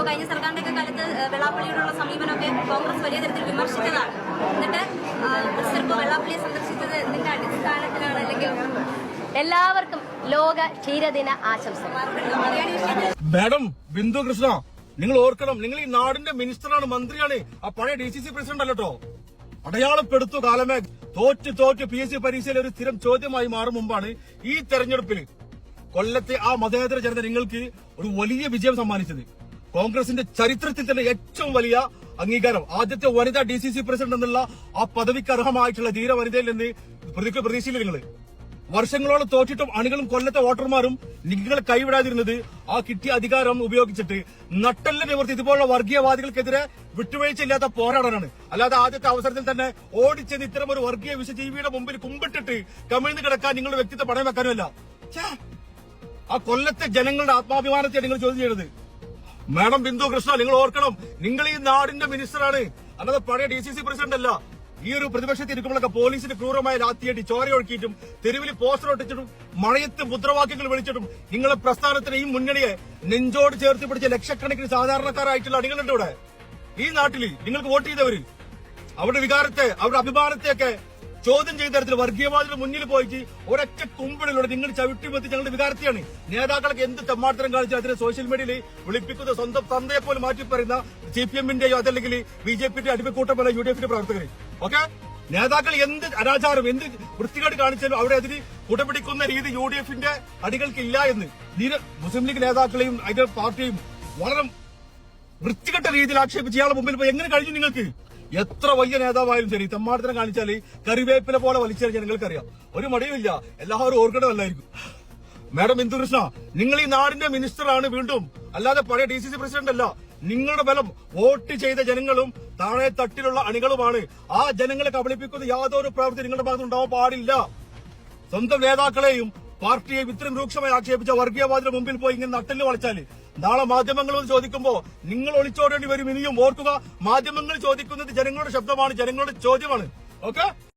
കഴിഞ്ഞ സർക്കാരിന്റെ കാലത്ത് വെള്ളാപ്പള്ളിയോടുള്ള സമീപനമൊക്കെ കോൺഗ്രസ് വലിയ തരത്തിൽ വിമർശിച്ചതാണ്. എന്നിട്ട് ഇപ്പോൾ വെള്ളാപ്പള്ളിയെ സന്ദർശിച്ചത് എന്തിന്റെ അടിസ്ഥാനത്തിലാണ്? അല്ലെങ്കിൽ എല്ലാവർക്കും ലോക ക്ഷീരദിന ആശംസകൾ. മാഡം ബിന്ദു കൃഷ്ണ, നിങ്ങൾ ഓർക്കണം, നിങ്ങൾ ഈ നാടിന്റെ മിനിസ്റ്ററാണ്, മന്ത്രിയാണ്, ആ പഴയ DCC പ്രസിഡന്റ് അല്ലട്ടോ. അടയാളപ്പെടുത്തു കാലമേ തോറ്റ് PSC പരീക്ഷയിൽ ഒരു സ്ഥിരം ചോദ്യമായി മാറും മുമ്പാണ് ഈ തെരഞ്ഞെടുപ്പിൽ കൊല്ലത്തെ ആ മതേതര ജനത നിങ്ങൾക്ക് ഒരു വലിയ വിജയം സമ്മാനിച്ചത്. കോൺഗ്രസിന്റെ ചരിത്രത്തിൽ തന്നെ ഏറ്റവും വലിയ അംഗീകാരം. ആദ്യത്തെ വനിതാ DCC പ്രസിഡന്റ് എന്നുള്ള ആ പദവിക്ക് അർഹമായിട്ടുള്ള ധീര വനിതയിൽ നിന്ന് പ്രതീക്ഷയില്ല. നിങ്ങൾ വർഷങ്ങളോളം തോറ്റിട്ടും അണികളും കൊല്ലത്തെ വോട്ടർമാരും നിങ്ങളെ കൈവിടാതിരുന്നത് ആ കിട്ടിയ അധികാരം ഉപയോഗിച്ചിട്ട് നട്ടെല്ല് നിവർത്തി ഇതുപോലുള്ള വർഗീയവാദികൾക്കെതിരെ വിട്ടുവീഴ്ചയില്ലാത്ത പോരാടാനാണ്. അല്ലാതെ ആദ്യത്തെ അവസരത്തിൽ തന്നെ ഓടിച്ചെന്ന് ഇത്തരം ഒരു വർഗീയ വിഷജീവിയുടെ മുമ്പിൽ കുമ്പിട്ടിട്ട് കമിഴ്ന്ന് കിടക്കാൻ നിങ്ങളുടെ വ്യക്തിത്വം പണയം വെക്കാനുമല്ല. ആ കൊല്ലത്തെ ജനങ്ങളുടെ ആത്മാഭിമാനത്തെ നിങ്ങൾ ചോദ്യം ചെയ്യരുത്. മാഡം ബിന്ദു കൃഷ്ണ, നിങ്ങൾ ഓർക്കണം, നിങ്ങൾ ഈ നാടിന്റെ മിനിസ്റ്ററാണ്, അല്ലാതെ പഴയ DCC പ്രസിഡന്റ് അല്ല. ഈ ഒരു പ്രതിപക്ഷത്തിൽ ഇരിക്കുമ്പോഴൊക്കെ പോലീസിന് ക്രൂരമായ ലാത്തിയടി, ചോരയൊഴുക്കിയിട്ടും തെരുവിൽ പോസ്റ്റർ ഒട്ടിച്ചിട്ടും മഴയത്ത് മുദ്രാവാക്യങ്ങൾ വിളിച്ചിട്ടും നിങ്ങളെ പ്രസ്ഥാനത്തിന് ഈ മുന്നണിയെ നെഞ്ചോട് ചേർത്ത് പിടിച്ച ലക്ഷക്കണക്കിന് സാധാരണക്കാരായിട്ടുള്ള അണികളുണ്ട് ഇവിടെ ഈ നാട്ടില്. നിങ്ങൾക്ക് വോട്ട് ചെയ്തവര് അവരുടെ വികാരത്തെ, അവരുടെ അഭിമാനത്തെയൊക്കെ ചോദ്യം ചെയ്യുന്ന തരത്തിൽ വർഗീയവാദിയുടെ മുന്നിൽ പോയിട്ട് ഒരൊറ്റ കുമ്പിടിലൂടെ നിങ്ങൾ ചവിട്ടിമെത്തി ഞങ്ങളുടെ വികാരത്തെയാണ്. നേതാക്കൾക്ക് എന്ത് തെമ്മാടത്തരം കാണിച്ച് അതിനെ സോഷ്യൽ മീഡിയയിൽ വിളിപ്പിക്കുന്ന സ്വന്തം തന്തയെ പോലും മാറ്റി പറയുന്ന CPM-ന്റെയോ അതല്ലെങ്കിൽ BJP-ന്റെ അടിമക്കൂട്ടമല്ല UDF-ന്റെ പ്രവർത്തകർ. ഓക്കെ, നേതാക്കൾ എന്ത് അനാചാരം, എന്ത് വൃത്തികേട് കാണിച്ചാലും അവിടെ അതിന് കുടപിടിക്കുന്ന രീതി UDF-ന്റെ അടികൾക്കില്ല എന്ന് മുസ്ലിം ലീഗ് നേതാക്കളെയും അതിന്റെ പാർട്ടിയും വളരെ വൃത്തികെട്ട രീതിയിൽ ആക്ഷേപിച്ച് ഇയാളുടെ മുമ്പിൽ പോയി എങ്ങനെ കഴിഞ്ഞു? നിങ്ങൾക്ക് എത്ര വലിയ നേതാവായാലും ശരി, തെമ്മാടത്തിനെ കാണിച്ചാൽ കറിവേപ്പില പോലെ വലിച്ചാൽ ജനങ്ങൾക്കറിയാം. ഒരു മടിയുമില്ല, എല്ലാവരും ഓർക്കണമല്ലായിരിക്കും. മാഡം ബിന്ദു കൃഷ്ണ, നിങ്ങൾ ഈ നാടിന്റെ മിനിസ്റ്ററാണ് വീണ്ടും, അല്ലാതെ പഴയ DCC പ്രസിഡന്റ് അല്ല. നിങ്ങളുടെ ബലം വോട്ട് ചെയ്ത ജനങ്ങളും താഴെ തട്ടിലുള്ള അണികളുമാണ്. ആ ജനങ്ങളെ കബളിപ്പിക്കുന്ന യാതൊരു പ്രവൃത്തി നിങ്ങളുടെ ഭാഗത്ത് ഉണ്ടാവാൻ പാടില്ല. സ്വന്തം നേതാക്കളെയും പാർട്ടിയെയും ഇത്രയും രൂക്ഷമായി ആക്ഷേപിച്ച വർഗീയവാദിയുടെ മുമ്പിൽ പോയി ഇങ്ങനെ നട്ടല് വളച്ചാല് നാളെ മാധ്യമങ്ങളോട് ചോദിക്കുമ്പോ നിങ്ങൾ ഒളിച്ചോടേണ്ടി വരും. ഇനിയും ഓർക്കുക, മാധ്യമങ്ങൾ ചോദിക്കുന്നത് ജനങ്ങളുടെ ശബ്ദമാണ്, ജനങ്ങളുടെ ചോദ്യമാണ്. ഓക്കെ.